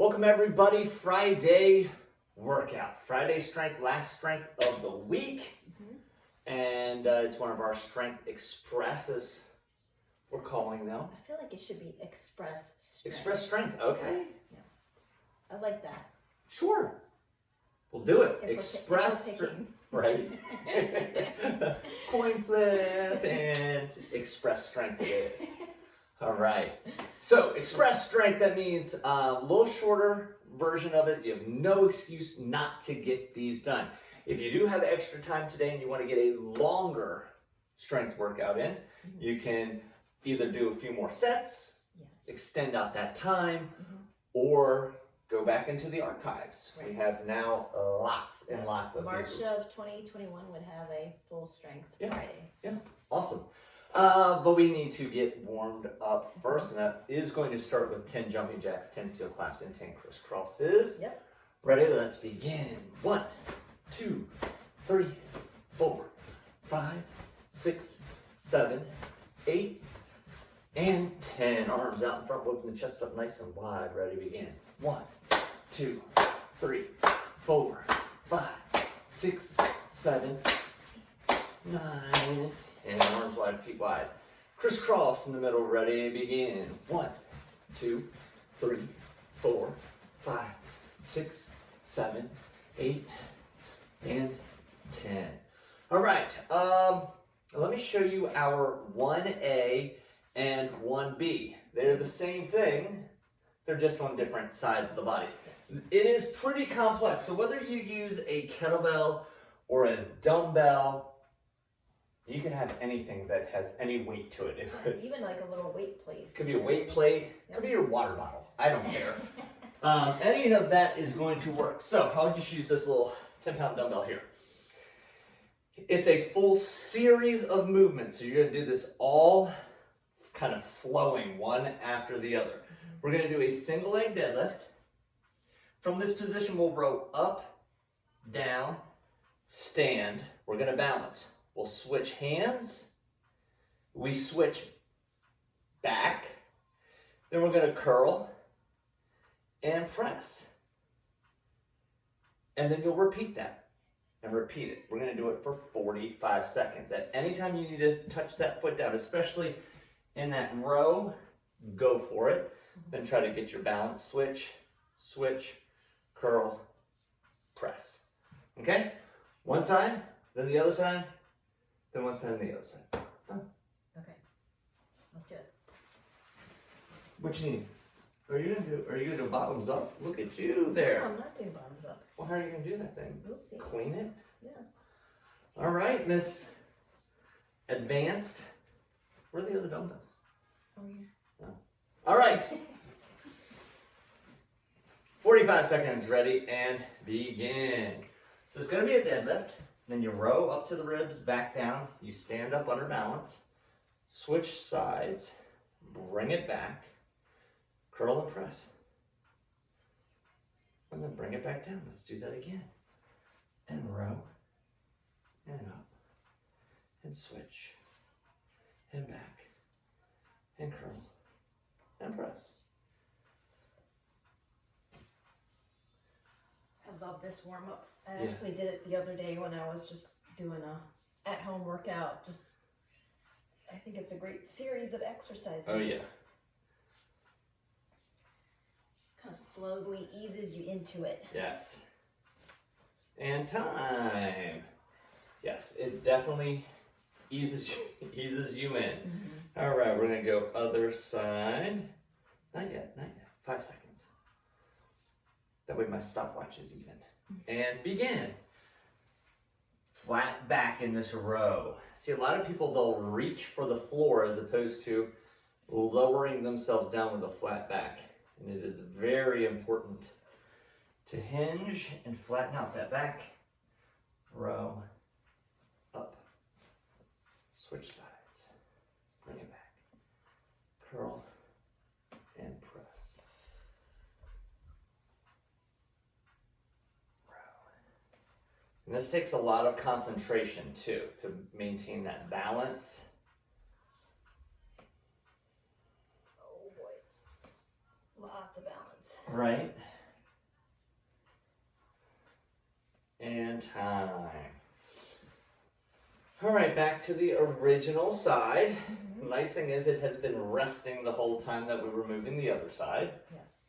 Welcome everybody, Friday workout. Friday strength, last strength of the week. And it's one of our strength expresses, we're calling them. I feel like it should be express strength. Express strength, okay. Yeah. I like that. Sure. We'll do it. If Express we're picking. right? Coin flip and express strength it is. All right. So express strength, that means a little shorter version of it. You have no excuse not to get these done. If you do have extra time today and you want to get a longer strength workout in, you can either do a few more sets, extend out that time, or go back into the archives. Right. We have now lots and lots of March these. of 2021 would have a full strength Friday. Yeah, awesome. But we need to get warmed up first, and that is going to start with 10 jumping jacks, 10 seal claps, and 10 crisscrosses. Yep. Ready? Let's begin. 1, 2, 3, 4, 5, 6, 7, 8, and 10. Arms out in front, open the chest up nice and wide. Ready? Begin. 1, 2, 3, 4, 5, 6, 7, 9, and arms wide, feet wide. Crisscross in the middle, ready, begin. 1, 2, 3, 4, 5, 6, 7, 8, and 10. All right, let me show you our 1A and 1B. They're the same thing, they're just on different sides of the body. Yes. It is pretty complex, so whether you use a kettlebell or a dumbbell, you can have anything that has any weight to it. Even like a little weight plate. It could be a weight plate, it could be your water bottle. I don't care. Any of that is going to work. So how would you use this little 10-pound dumbbell here? It's a full series of movements. So you're going to do this all kind of flowing one after the other. We're going to do a single leg deadlift. From this position, we'll row up, down, stand. We're going to balance. We'll switch hands, we switch back, then we're going to curl and press. And then you'll repeat that and repeat it. We're going to do it for 45 seconds. At any time you need to touch that foot down, especially in that row, go for it. Then try to get your balance. Switch, switch, curl, press. Okay? One side, then the other side. Then one side and the other side. Oh. Okay. Let's do it. What you need? Are you gonna do bottoms up? Look at you there. No, I'm not doing bottoms up. Well, how are you gonna do that then? We'll see. Clean it? Yeah. All right, Miss Advanced. Where are the other dumbbells? Oh, yeah. Oh. All right. 45 seconds, ready, and begin. So it's gonna be a deadlift. Then you row up to the ribs, back down. You stand up under balance. Switch sides. Bring it back. Curl and press. And then bring it back down. Let's do that again. And row. And up. And switch. And back. And curl. And press. I love this warm up. I Yeah. actually did it the other day when I was just doing a at-home workout. I think it's a great series of exercises. Oh yeah. Kind of slowly eases you into it. Yes. And time. Yes, it definitely eases you in. All right, we're gonna go other side. Not yet, not yet. 5 seconds. That way my stopwatch is even. And begin. Flat back in this row. See, a lot of people, they'll reach for the floor as opposed to lowering themselves down with a flat back. And it is very important to hinge and flatten out that back. Row. Up. Switch sides. Bring it back. Curl and press. And this takes a lot of concentration too, to maintain that balance. Oh boy. Lots of balance. Right? And time. All right, back to the original side. Nice thing is it has been resting the whole time that we were moving the other side. Yes.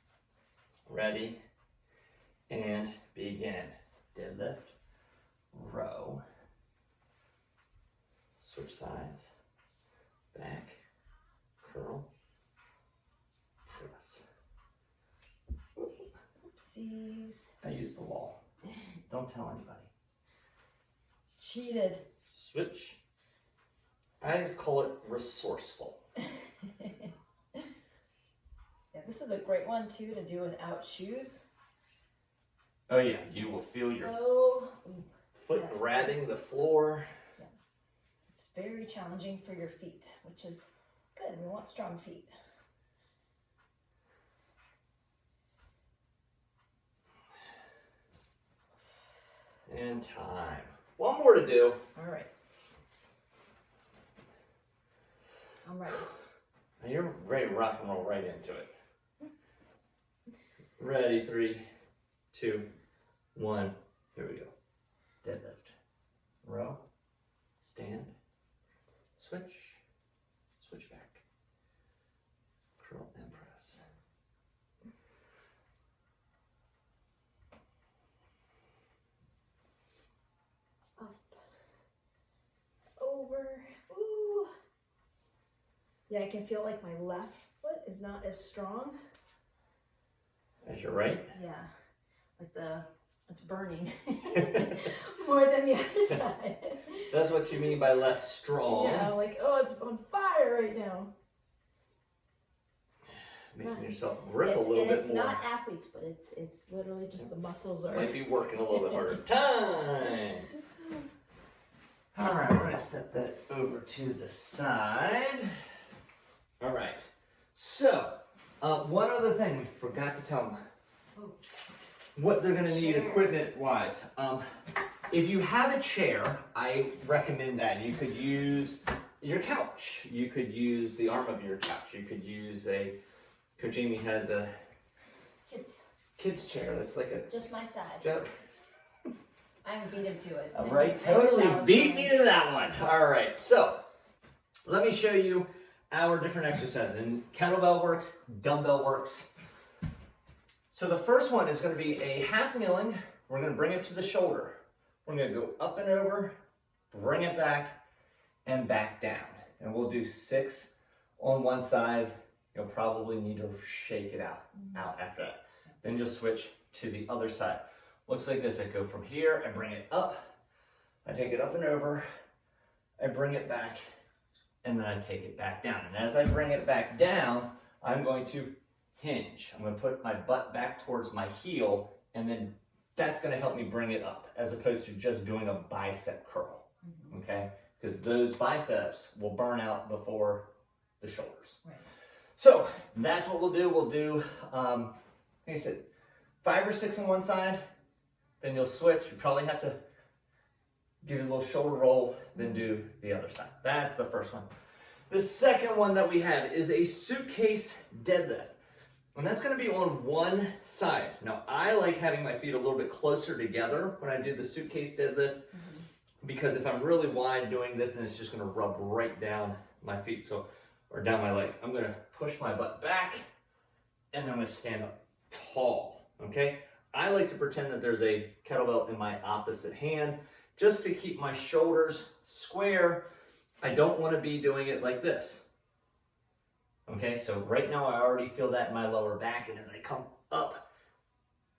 Ready, and begin. Deadlift, row, switch sides, back, curl, press. Oopsies. I used the wall. Don't tell anybody. Cheated. Switch. I call it resourceful. Yeah, this is a great one too to do without shoes. Oh yeah, you will feel your foot yeah. grabbing the floor. Yeah. It's very challenging for your feet, which is good. We want strong feet. And time. One more to do. All right. I'm ready. Now you're ready to rock and roll right into it. Ready, 3, 2, 1. Here we go. Deadlift. Row. Stand. Switch. Switch back. Curl and press. Up. Over. Ooh. Yeah, I can feel like my left foot is not as strong. As your right. Yeah, like it's burning more than the other side. So that's what you mean by less strong. Yeah, like, oh, it's on fire right now. Making yourself grip a little bit more. It's not athlete's foot. It's literally just the muscles are. Might be working a little bit harder. Time. All right, we're gonna set that over to the side. All right. So, one other thing we forgot to tell them. What they're gonna need equipment-wise. If you have a chair, I recommend that. You could use your couch. You could use the arm of your couch. You could use Coach Amy has a kid's chair. That's like a just my size. I can beat him to it. All right, totally beat me to that one. All right, so let me show you our different exercises. And kettlebell works, dumbbell works. So the first one is going to be a half kneeling. We're going to bring it to the shoulder. We're going to go up and over, bring it back, and back down. And we'll do 6 on one side. You'll probably need to shake it out after that. Then you'll switch to the other side. Looks like this. I go from here, I bring it up, I take it up and over, I bring it back, and then I take it back down. And as I bring it back down, I'm going to hinge. I'm going to put my butt back towards my heel, and then that's going to help me bring it up, as opposed to just doing a bicep curl, okay? Because those biceps will burn out before the shoulders. Right. So that's what we'll do. We'll do, like I said, 5 or 6 on one side, then you'll switch. You probably have to give it a little shoulder roll, then do the other side. That's the first one. The second one that we have is a suitcase deadlift. And that's going to be on one side. Now, I like having my feet a little bit closer together when I do the suitcase deadlift, because if I'm really wide doing this, then it's just going to rub right down my feet, or down my leg. I'm going to push my butt back, and then I'm going to stand up tall, okay? I like to pretend that there's a kettlebell in my opposite hand, just to keep my shoulders square. I don't want to be doing it like this. Okay, so right now I already feel that in my lower back, and as I come up,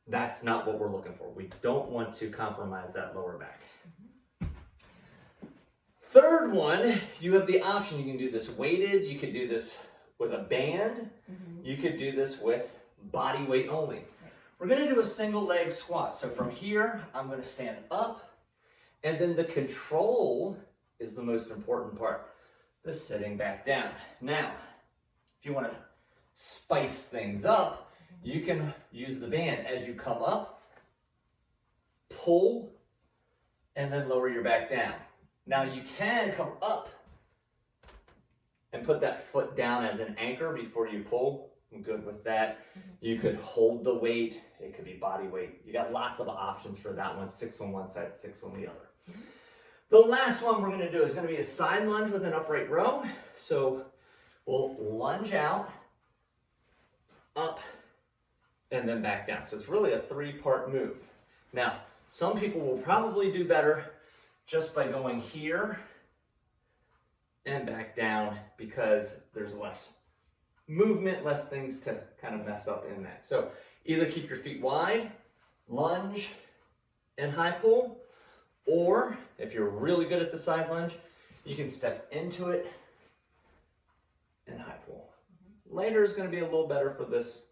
that's not what we're looking for. We don't want to compromise that lower back. Third one, you have the option. You can do this weighted, you could do this with a band, you could do this with body weight only. We're going to do a single leg squat. So from here, I'm going to stand up, and then the control is the most important part, the sitting back down. Now, if you want to spice things up, you can use the band. As you come up, pull, and then lower your back down. Now you can come up and put that foot down as an anchor before you pull. I'm good with that. You could hold the weight. It could be body weight. You got lots of options for that one. 6 on one side, 6 on the other. The last one we're going to do is going to be a side lunge with an upright row. So we'll lunge out, up, and then back down. So it's really a 3-part move. Now, some people will probably do better just by going here and back down because there's less movement, less things to kind of mess up in that. So either keep your feet wide, lunge, and high pull, or if you're really good at the side lunge, you can step into it and high pull. Later is going to be a little better for this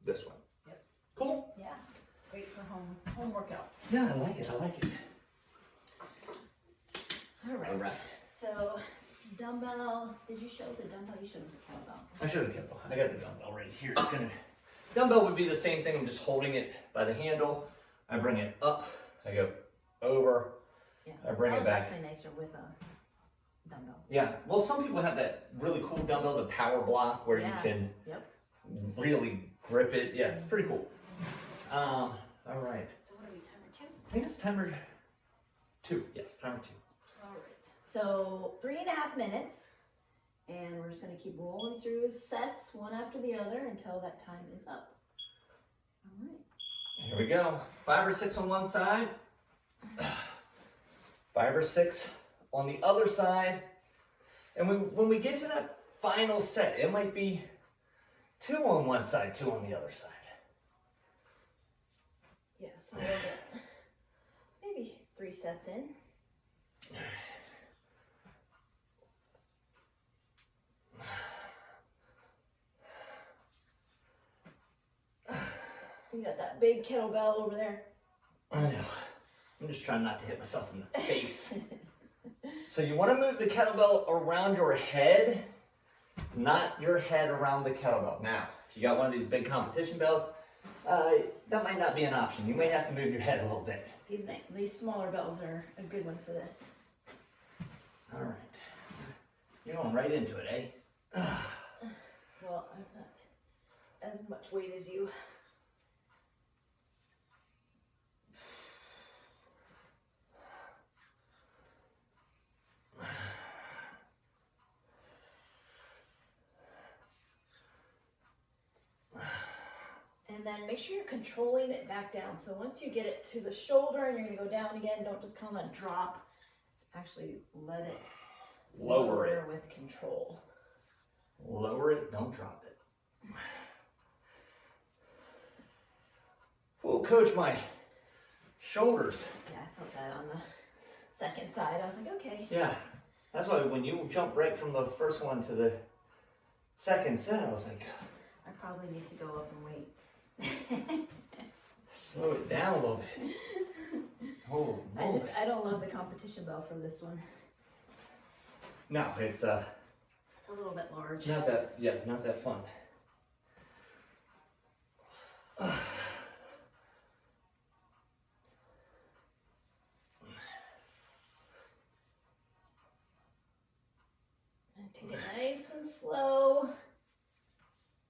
one. Yep. Cool? Yeah. Great for home workout. Yeah, I like it. I like it. All right. All right. So dumbbell. Did you show the dumbbell? You showed the kettlebell. I should have kettlebell. I got the dumbbell right here. It's gonna. Dumbbell would be the same thing. I'm just holding it by the handle. I bring it up. I go over. Yeah. I bring it back. It's actually nicer with a dumbbell. Yeah. Well, some people have that really cool dumbbell, the power block, where you can really grip it. Yeah, it's pretty cool. All right. So what are we, timer 2? I think it's timer 2. Yes, timer 2. All right. So 3.5 minutes, and we're just going to keep rolling through sets one after the other until that time is up. All right. Here we go. 5 or 6 on one side. 5 or 6 on the other side. And when we get to that final set, it might be 2 on one side, 2 on the other side. Yeah, so we'll get maybe 3 sets in. You got that big kettlebell over there. I know. I'm just trying not to hit myself in the face. So you want to move the kettlebell around your head, not your head around the kettlebell. Now, if you got one of these big competition bells, that might not be an option. You may have to move your head a little bit. These smaller bells are a good one for this. All right. You're going right into it, eh? Well, I'm not as much weight as you. And then make sure you're controlling it back down. So once you get it to the shoulder and you're going to go down again, don't just kind of drop. Actually let it Lower it. with control. Lower it, don't drop it. Well, coach, my shoulders. Yeah, I felt that on the second side. I was like, okay. Yeah, that's why when you jump right from the first one to the second set, I was like, I probably need to go up and wait. slow it down a little bit. Oh, I don't love the competition bell for this one. no, it's a little bit large. It's not that fun. And take it nice and slow.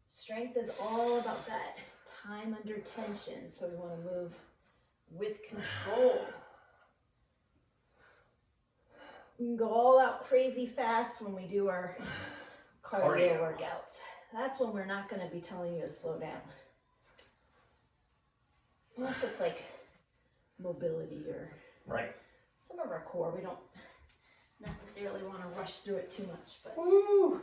Strength is all about that time under tension, so we want to move with control. We can go all out crazy fast when we do our cardio workouts. That's when we're not going to be telling you to slow down. Unless it's like mobility or some of our core, we don't necessarily want to rush through it too much. But Woo!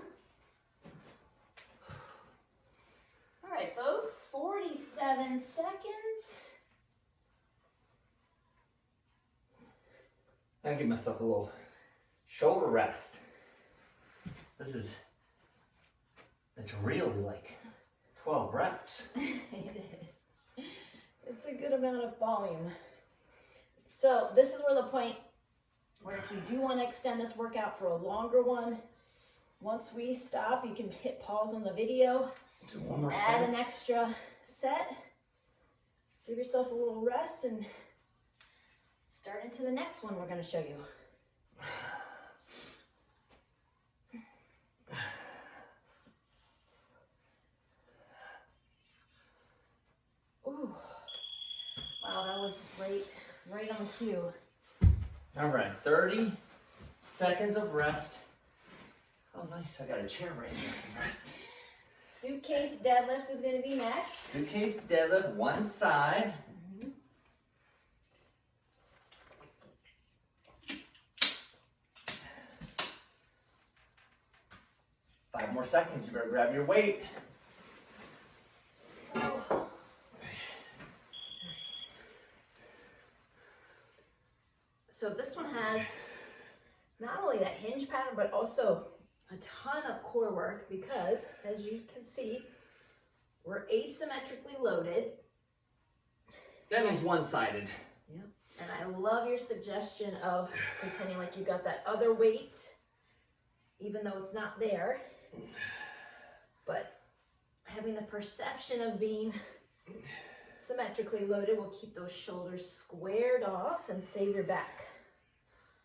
all right, folks, 47 seconds. I give myself a little shoulder rest. It's really like 12 reps. It is. It's a good amount of volume. So this is where the point where if you do want to extend this workout for a longer one, once we stop, you can hit pause on the video, Do one more add set. an extra set, give yourself a little rest, and start into the next one we're going to show you. that was right on cue. All right, 30 seconds of rest. Oh, nice, I got a chair right here for rest. Suitcase deadlift is going to be next. Suitcase deadlift, one side. 5 more seconds, you better grab your weight. So this one has not only that hinge pattern, but also a ton of core work because, as you can see, we're asymmetrically loaded. That means one-sided. Yeah. And I love your suggestion of pretending like you got that other weight, even though it's not there. But having the perception of being symmetrically loaded will keep those shoulders squared off and save your back.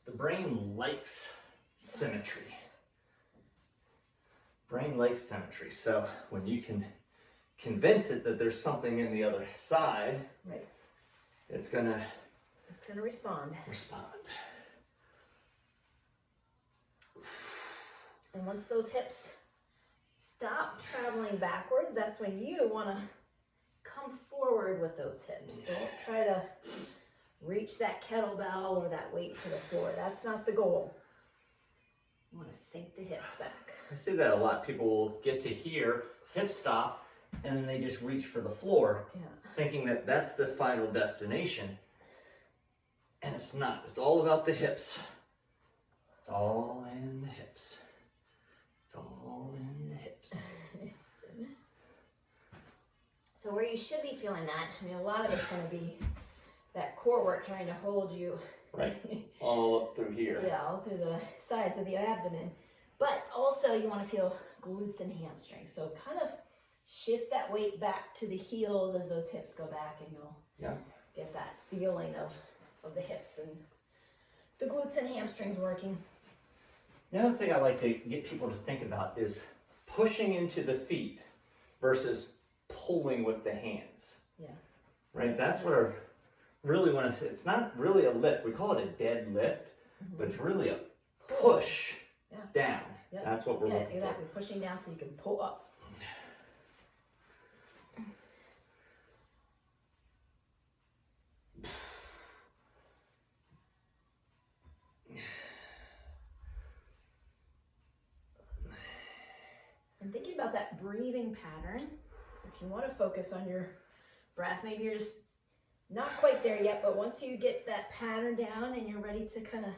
The brain likes symmetry. Brain likes symmetry. So when you can convince it that there's something in the other side, right, it's gonna respond. And once those hips stop traveling backwards, that's when you want to come forward with those hips. Don't try to reach that kettlebell or that weight to the floor. That's not the goal. You want to sink the hips back. I see that a lot. People will get to here, hip stop, and then they just reach for the floor, thinking that that's the final destination. And it's not. It's all about the hips. It's all in the hips. It's all in the hips. So where you should be feeling that, I mean, a lot of it's going to be that core work trying to hold you. Right. All up through here. Yeah, all through the sides of the abdomen. But also you want to feel glutes and hamstrings. So kind of shift that weight back to the heels as those hips go back, and you'll get that feeling of the hips and the glutes and hamstrings working. The other thing I like to get people to think about is pushing into the feet versus pulling with the hands. Yeah. Right? That's where really when it's not really a lift. We call it a dead lift, but it's really a push down. Yeah. That's what we're looking for. Exactly. Pushing down so you can pull up. And thinking about that breathing pattern, if you want to focus on your breath, maybe you're just not quite there yet, but once you get that pattern down and you're ready to kind of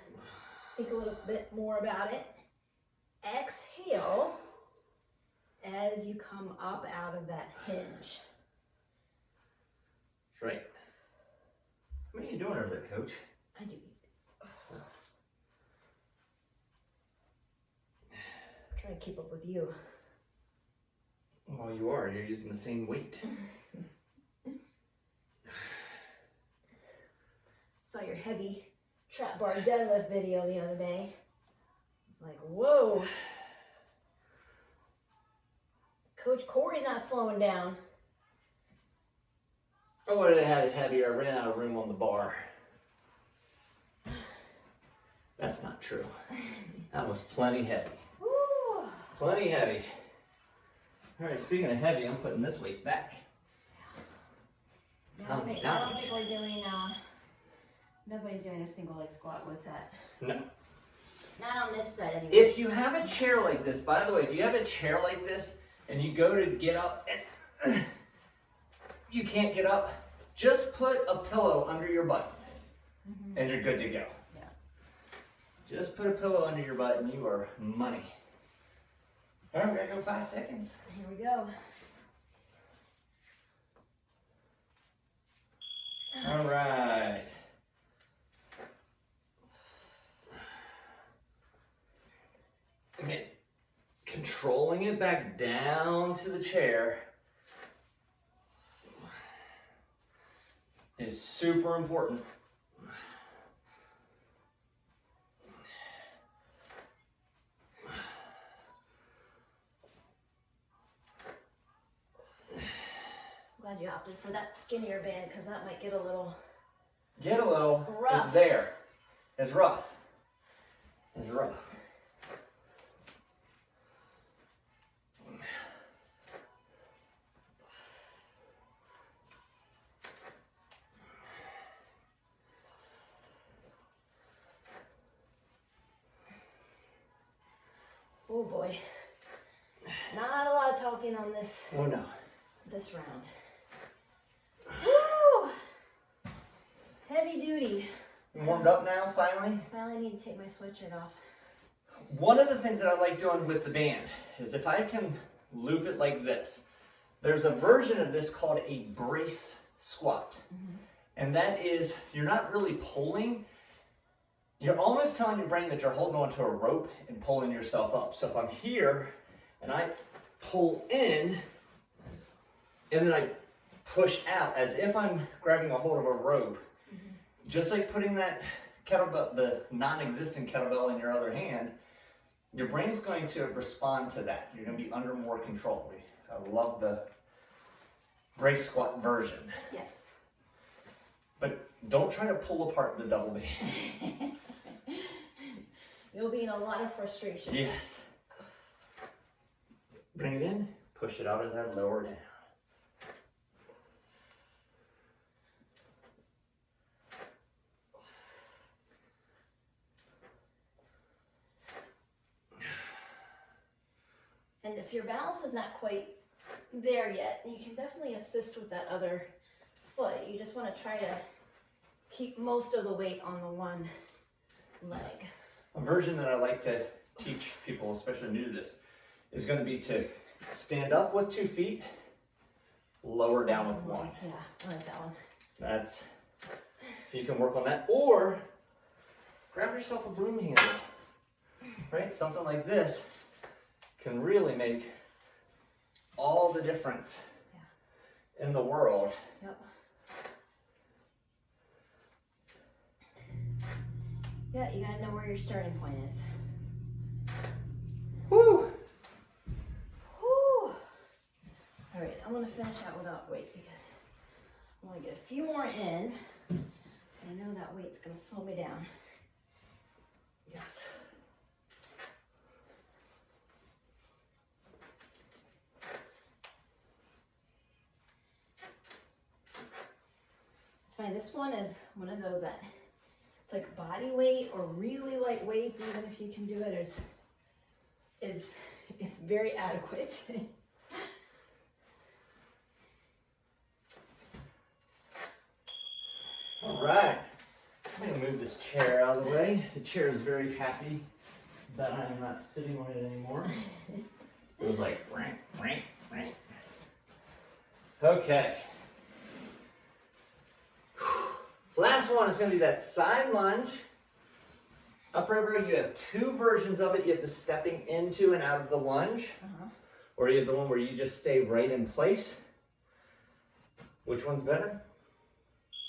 think a little bit more about it, exhale as you come up out of that hinge. That's right. What are you doing over there, Coach? I do. Try to keep up with you. Well, you are. You're using the same weight. Saw your heavy trap bar deadlift video the other day. It's like, whoa. Coach Corey's not slowing down. I would have had it heavier. I ran out of room on the bar. That's not true. That was plenty heavy. Woo. Plenty heavy. All right, speaking of heavy, I'm putting this weight back. I don't think we're doing, nobody's doing a single leg squat with that. No. Not on this side anyway. If you have a chair like this, by the way, if you have a chair like this and you go to get up and you can't get up, just put a pillow under your butt and you're good to go. Yeah. Just put a pillow under your butt and you are money. All right, we're gonna go 5 seconds. Here we go. All right. Okay, controlling it back down to the chair is super important. Glad you opted for that skinnier band because that might get a little get a little, rough. it's there. It's rough. It's rough. Oh boy. Not a lot of talking on this. Oh no. This round. Woo! Heavy duty. You warmed up now, finally? Finally need to take my sweatshirt off. One of the things that I like doing with the band is if I can loop it like this. There's a version of this called a brace squat. And that is, you're not really pulling. You're almost telling your brain that you're holding onto a rope and pulling yourself up. So if I'm here and I pull in and then I push out as if I'm grabbing a hold of a rope, just like putting that kettlebell, the non-existent kettlebell in your other hand, your brain's going to respond to that. You're going to be under more control. I love the brace squat version. Yes. But don't try to pull apart the double band. You'll be in a lot of frustration. Yes. Bring it in, push it out as I lower down. And if your balance is not quite there yet, you can definitely assist with that other foot. You just want to try to keep most of the weight on the one leg. A version that I like to teach people, especially new to this, is going to be to stand up with 2 feet, lower down with 1. Yeah, I like that one. That's, you can work on that. Or grab yourself a broom handle, right? Something like this can really make all the difference in the world. Yep. Yeah, you gotta know where your starting point is. Woo! Whew. All right, I'm gonna finish out without weight because I want to get a few more in. I know that weight's gonna slow me down. Yes. It's fine. This one is one of those that it's like body weight or really light weights, even if you can do it, is very adequate. All right. I'm going to move this chair out of the way. The chair is very happy that I am not sitting on it anymore. It was like, rank, rank, rank. Okay. Last one is going to be that side lunge. Upriver, you have 2 versions of it. You have the stepping into and out of the lunge, or you have the one where you just stay right in place. Which one's better?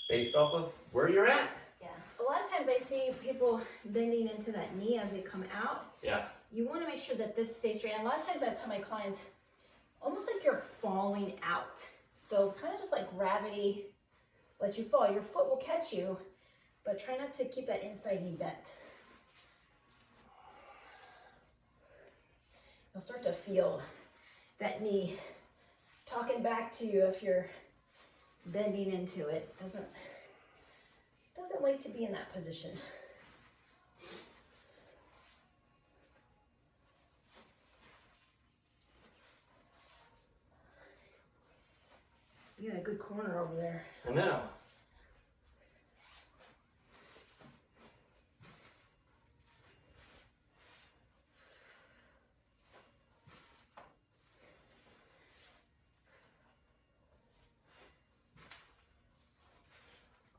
Based off of where you're at. Yeah. A lot of times I see people bending into that knee as they come out. Yeah. You want to make sure that this stays straight. And a lot of times I tell my clients, almost like you're falling out. So kind of just like gravity lets you fall. Your foot will catch you, but try not to keep that inside knee bent. You'll start to feel that knee talking back to you if you're bending into it. Doesn't like to be in that position. You got a good corner over there. I know.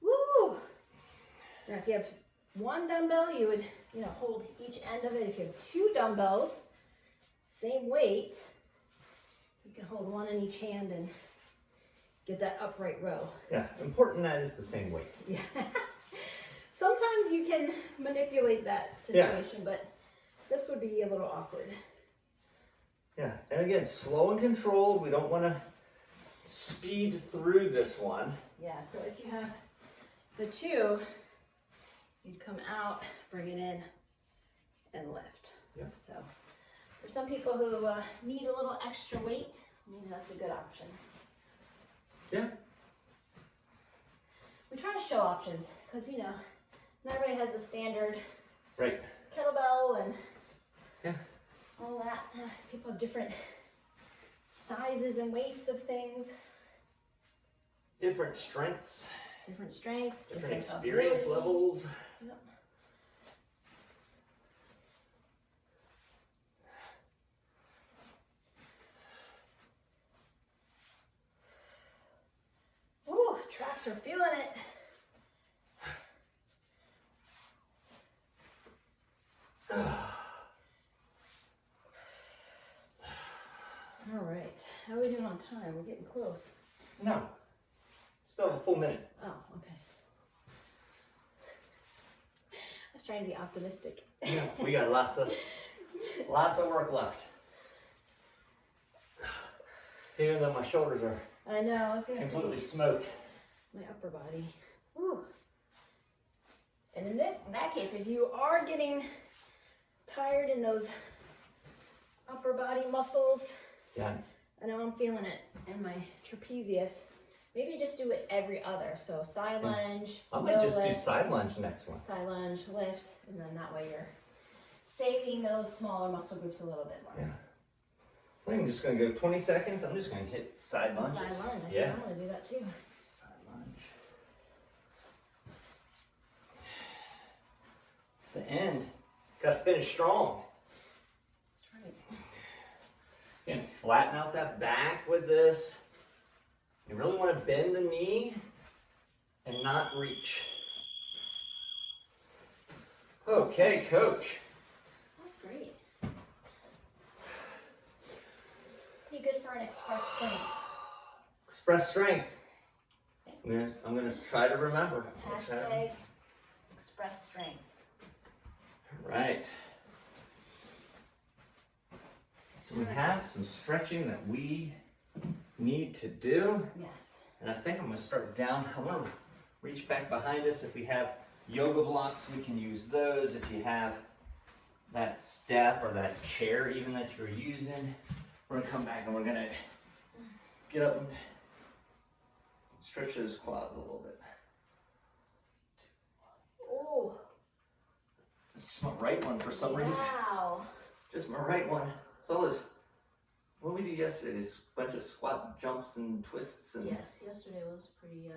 Woo! Now, if you have 1 dumbbell, you would, hold each end of it. If you have 2 dumbbells, same weight, you can hold 1 in each hand and get that upright row. Yeah, important that is the same weight. Yeah. Sometimes you can manipulate that situation, but this would be a little awkward. Yeah, and again, slow and controlled. We don't want to speed through this one. Yeah, so if you have The 2, you'd come out, bring it in, and lift. Yeah. So for some people who need a little extra weight, maybe that's a good option. Yeah. We try to show options because, you know, not everybody has the standard Right. kettlebell and Yeah. all that. People have different sizes and weights of things. Different strengths. Different strengths. Different experience ability. levels. Yep. Ooh, traps are feeling it. All right, how are we doing on time? We're getting close. No. Still have a full minute. Oh, okay. I was trying to be optimistic. Yeah, we got lots of work left. Even though my shoulders are I know, I was gonna completely say smoked. my upper body. Whew. And in that case, if you are getting tired in those upper body muscles, Yeah. I know I'm feeling it in my trapezius. Maybe just do it every other. So side lunge, I might just do lift, side lunge next one. side lunge, lift, and then that way you're saving those smaller muscle groups a little bit more. Yeah. I'm just gonna go 20 seconds. I'm just gonna hit side So lunges. side lunge. I Yeah. think I'm gonna do that too. Side lunge. It's the end. Gotta finish strong. That's right. And flatten out that back with this. You really want to bend the knee and not reach. Okay, coach. That's great. Pretty good for an express strength. Express strength. I'm gonna try to remember. Hashtag express strength. All right. So we have some stretching that we need to do. Yes. And I think I'm gonna start down. I wanna reach back behind us. If we have yoga blocks, we can use those. If you have that step or that chair even that you're using, we're gonna come back and we're gonna get up and stretch those quads a little bit. Oh. It's just my right one for some reason. Wow. Just my right one. It's all this, what we did yesterday, this bunch of squat jumps and twists and Yes, yesterday was pretty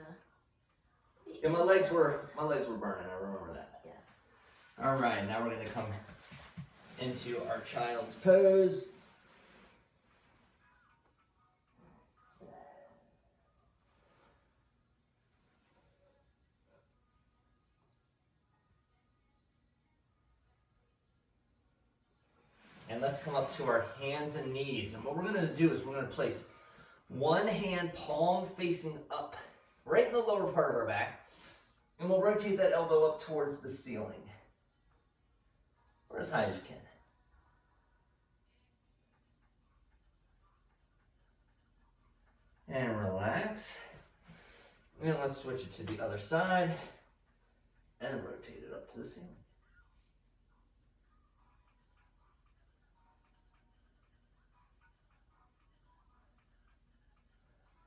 yeah, my legs were burning, I remember that. Yeah. All right, now we're gonna come into our child's pose. And let's come up to our hands and knees. And what we're gonna do is we're gonna place one hand palm facing up, right in the lower part of our back. And we'll rotate that elbow up towards the ceiling, or as high as you can. And relax. And let's switch it to the other side and rotate it up to the ceiling.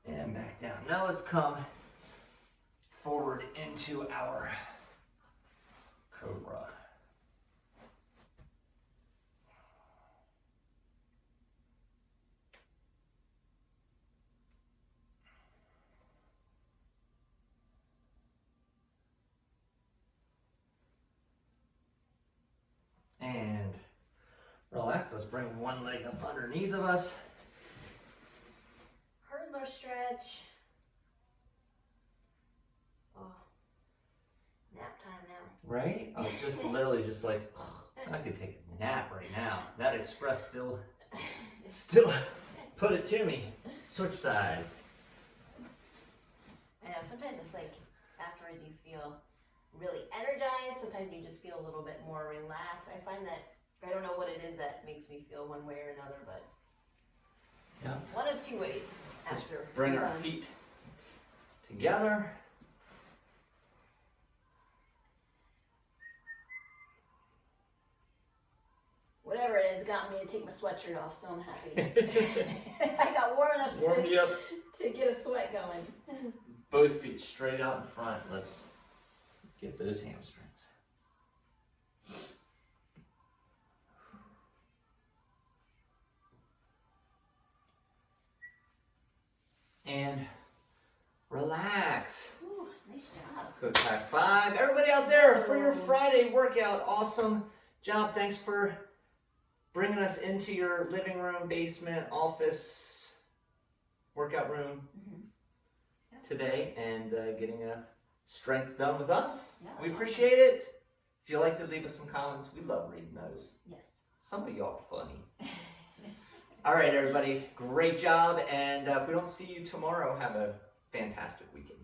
And back down. Now let's come forward into our cobra. And relax. Let's bring one leg up underneath of us. Hurdler stretch. Oh. Nap time now. Right? I was just literally just like, I could take a nap right now. That express still put it to me. Switch sides. I know, sometimes it's like afterwards you feel really energized, sometimes you just feel a little bit more relaxed. I find that, I don't know what it is that makes me feel one way or another, but Yeah. one of two ways after. Bring our run. feet together. whatever it is got me to take my sweatshirt off, so I'm happy. I got warm enough Warm you up. to get a sweat going. Both feet straight out in front. Let's get those hamstrings. And relax. Ooh, nice job. Coach high five. Everybody out there for your Friday workout. Awesome job. Thanks for bringing us into your living room, basement, office, workout room today and getting a strength done with us. Yeah, we awesome. appreciate it. If you'd like to leave us some comments, we love reading those. Yes. Some of y'all are funny. All right, everybody. Great job. And if we don't see you tomorrow, have a fantastic weekend.